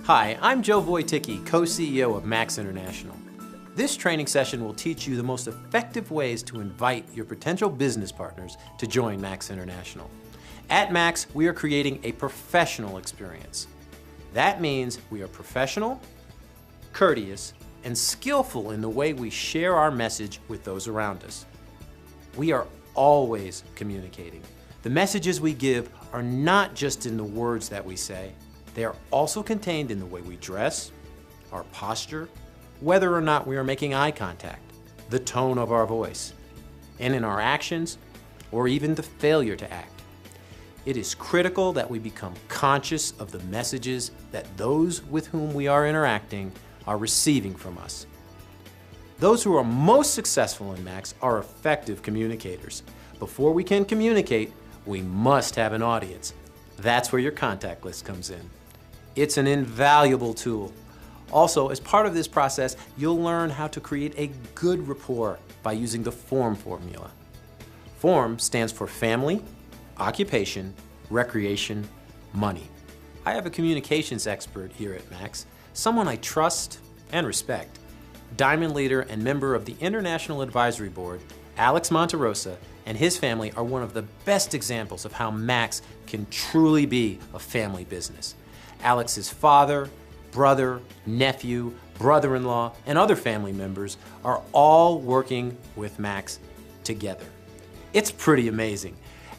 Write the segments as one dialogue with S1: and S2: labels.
S1: Hi, I'm Joe Wojtycki, co-CEO of Max International. This training session will teach you the most effective ways to invite your potential business partners to join Max International. At Max, we are creating a professional experience. That means we are professional, courteous, and skillful in the way we share our message with those around us. We are always communicating. The messages we give are not just in the words that we say, they are also contained in the way we dress, our posture, whether or not we are making eye contact, the tone of our voice, and in our actions, or even the failure to act. It is critical that we become conscious of the messages that those with whom we are interacting are receiving from us. Those who are most successful in Max are effective communicators. Before we can communicate, we must have an audience. That's where your contact list comes in. It's an invaluable tool. Also, as part of this process, you'll learn how to create a good rapport by using the FORM formula. FORM stands for family, occupation, recreation, money. I have a communications expert here at Max, someone I trust and respect. Diamond leader and member of the International Advisory Board, Alex Monterosa, and his family are one of the best examples of how Max can truly be a family business. Alex's father, brother, nephew, brother-in-law, and other family members are all working with Max together. It's pretty amazing.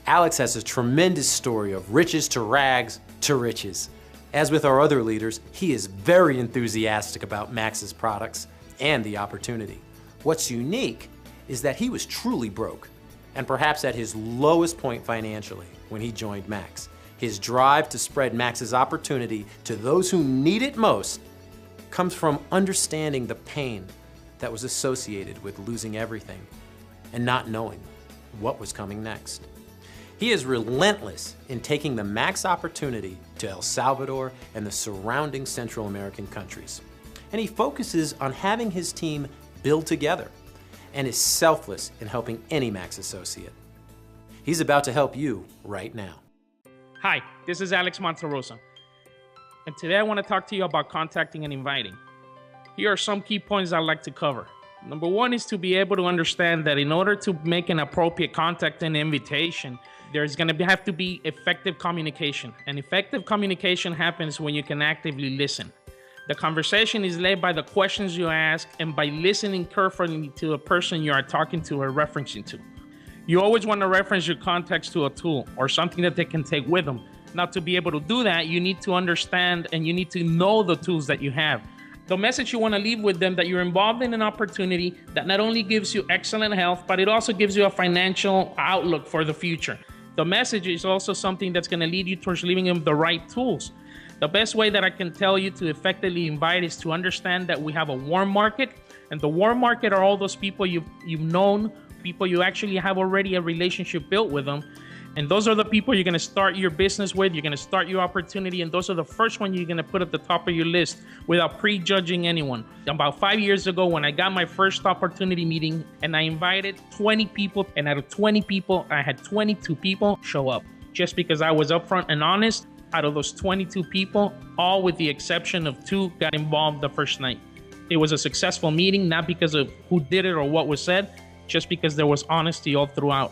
S1: Alex has a tremendous story of riches to rags to riches. As with our other leaders, he is very enthusiastic about Max's products and the opportunity. What's unique is that he was truly broke, and perhaps at his lowest point financially when he joined Max. His drive to spread Max's opportunity to those who need it most comes from understanding the pain that was associated with losing everything and not knowing what was coming next. He is relentless in taking the Max opportunity to El Salvador and the surrounding Central American countries. And he focuses on having his team build together and is selfless in helping any Max associate. He's about to help you right now.
S2: Hi, this is Alex Monterosa, and today I want to talk to you about contacting and inviting. Here are some key points I'd like to cover. Number one is to be able to understand that in order to make an appropriate contact and invitation, there's going to have to be effective communication. And effective communication happens when you can actively listen. The conversation is led by the questions you ask and by listening carefully to the person you are talking to or referencing to. You always want to reference your contacts to a tool or something that they can take with them. Now, to be able to do that, you need to understand and you need to know the tools that you have. The message you want to leave with them that you're involved in an opportunity that not only gives you excellent health, but it also gives you a financial outlook for the future. The message is also something that's going to lead you towards leaving them the right tools. The best way that I can tell you to effectively invite is to understand that we have a warm market, and the warm market are all those people you've known, people you actually have already a relationship built with them. And those are the people you're going to start your business with, you're going to start your opportunity, and those are the first one you're going to put at the top of your list without prejudging anyone. About 5 years ago, when I got my first opportunity meeting and I invited 20 people, and out of 20 people, I had 22 people show up. Just because I was upfront and honest, out of those 22 people, all with the exception of 2 got involved the first night. It was a successful meeting, not because of who did it or what was said, just because there was honesty all throughout.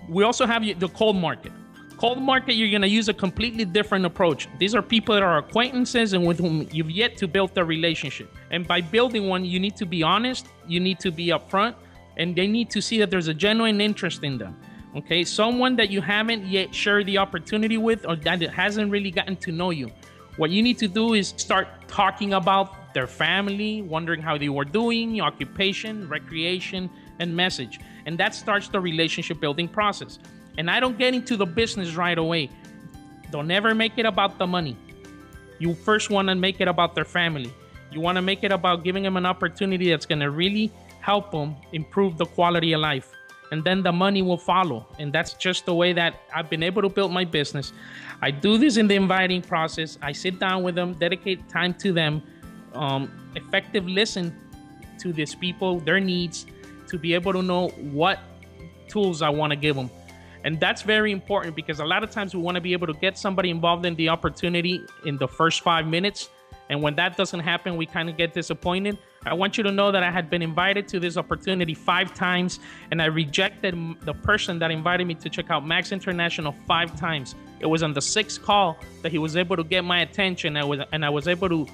S2: We also have the cold market. Cold market, you're going to use a completely different approach. These are people that are acquaintances and with whom you've yet to build a relationship. And by building one, you need to be honest, you need to be upfront, and they need to see that there's a genuine interest in them. Okay, someone that you haven't yet shared the opportunity with or that hasn't really gotten to know you. What you need to do is start talking about their family, wondering how they were doing, occupation, recreation, and message. And that starts the relationship building process. And I don't get into the business right away. Don't ever make it about the money. You first want to make it about their family. You want to make it about giving them an opportunity that's going to really help them improve the quality of life. And then the money will follow. And that's just the way that I've been able to build my business. I do this in the inviting process. I sit down with them, dedicate time to them, effective listen to these people, their needs, to be able to know what tools I want to give them. And that's very important because a lot of times we want to be able to get somebody involved in the opportunity in the first 5 minutes. And when that doesn't happen, we kind of get disappointed. I want you to know that I had been invited to this opportunity 5 times, and I rejected the person that invited me to check out Max International 5 times. It was on the 6th call that he was able to get my attention, and I was able to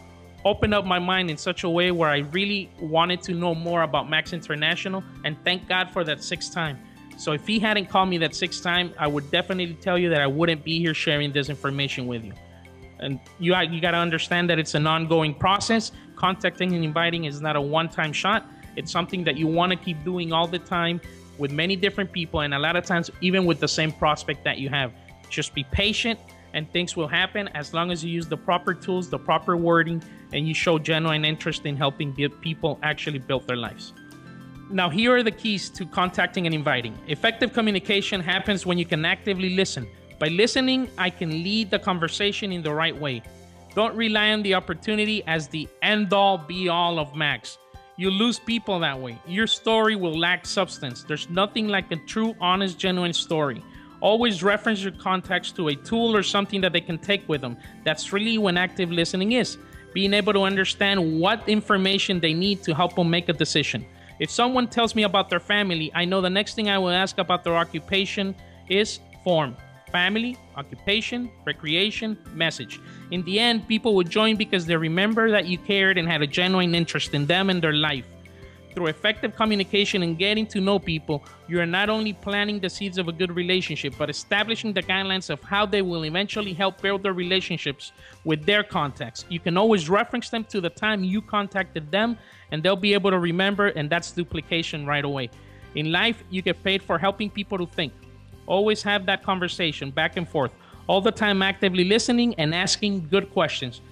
S2: open up my mind in such a way where I really wanted to know more about Max International, and thank God for that 6th time. So if he hadn't called me that 6th time, I would definitely tell you that I wouldn't be here sharing this information with you. And you got to understand that it's an ongoing process. Contacting and inviting is not a one-time shot. It's something that you want to keep doing all the time with many different people, and a lot of times even with the same prospect that you have. Just be patient and things will happen as long as you use the proper tools, the proper wording, and you show genuine interest in helping people actually build their lives. Now, here are the keys to contacting and inviting. Effective communication happens when you can actively listen. By listening, I can lead the conversation in the right way. Don't rely on the opportunity as the end-all, be-all of Max. You lose people that way. Your story will lack substance. There's nothing like a true, honest, genuine story. Always reference your contacts to a tool or something that they can take with them. That's really when active listening is. Being able to understand what information they need to help them make a decision. If someone tells me about their family, I know the next thing I will ask about their occupation is form. Family, occupation, recreation, message. In the end, people will join because they remember that you cared and had a genuine interest in them and their life. Through effective communication and getting to know people, you are not only planting the seeds of a good relationship, but establishing the guidelines of how they will eventually help build their relationships with their contacts. You can always reference them to the time you contacted them, and they'll be able to remember, and that's duplication right away. In life, you get paid for helping people to think. Always have that conversation back and forth, all the time actively listening and asking good questions.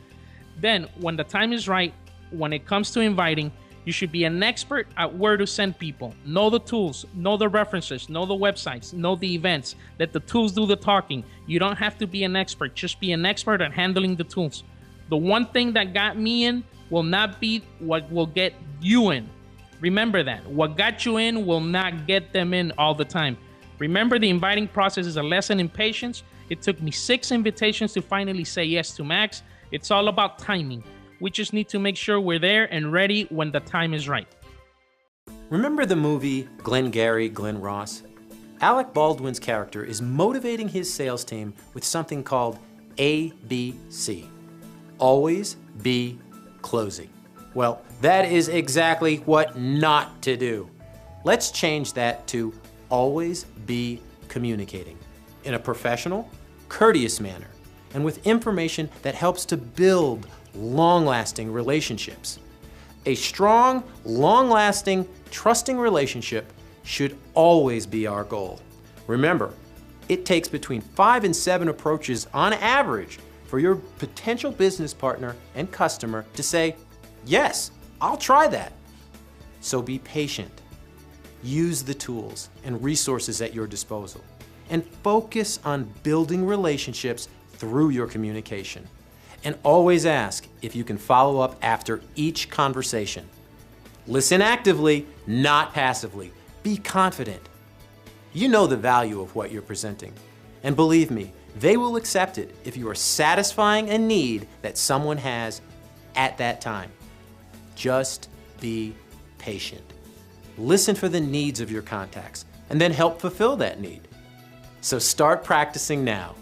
S2: Then, when the time is right, when it comes to inviting, you should be an expert at where to send people. Know the tools, know the references, know the websites, know the events. Let the tools do the talking. You don't have to be an expert, just be an expert at handling the tools. The one thing that got me in will not be what will get you in. Remember that. What got you in will not get them in all the time. Remember, the inviting process is a lesson in patience. It took me 6 invitations to finally say yes to Max. It's all about timing. We just need to make sure we're there and ready when the time is right.
S1: Remember the movie Glengarry Glen Ross? Alec Baldwin's character is motivating his sales team with something called ABC. Always be closing. Well, that is exactly what not to do. Let's change that to always be communicating in a professional, courteous manner, and with information that helps to build long-lasting relationships. A strong, long-lasting, trusting relationship should always be our goal. Remember, it takes between 5 and 7 approaches on average for your potential business partner and customer to say, yes, I'll try that. So be patient. Use the tools and resources at your disposal, and focus on building relationships through your communication. And always ask if you can follow up after each conversation. Listen actively, not passively. Be confident. You know the value of what you're presenting. And believe me, they will accept it if you are satisfying a need that someone has at that time. Just be patient. Listen for the needs of your contacts and then help fulfill that need. So start practicing now.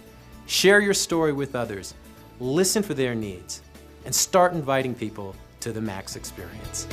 S1: Share your story with others. Listen for their needs and start inviting people to the Max Experience.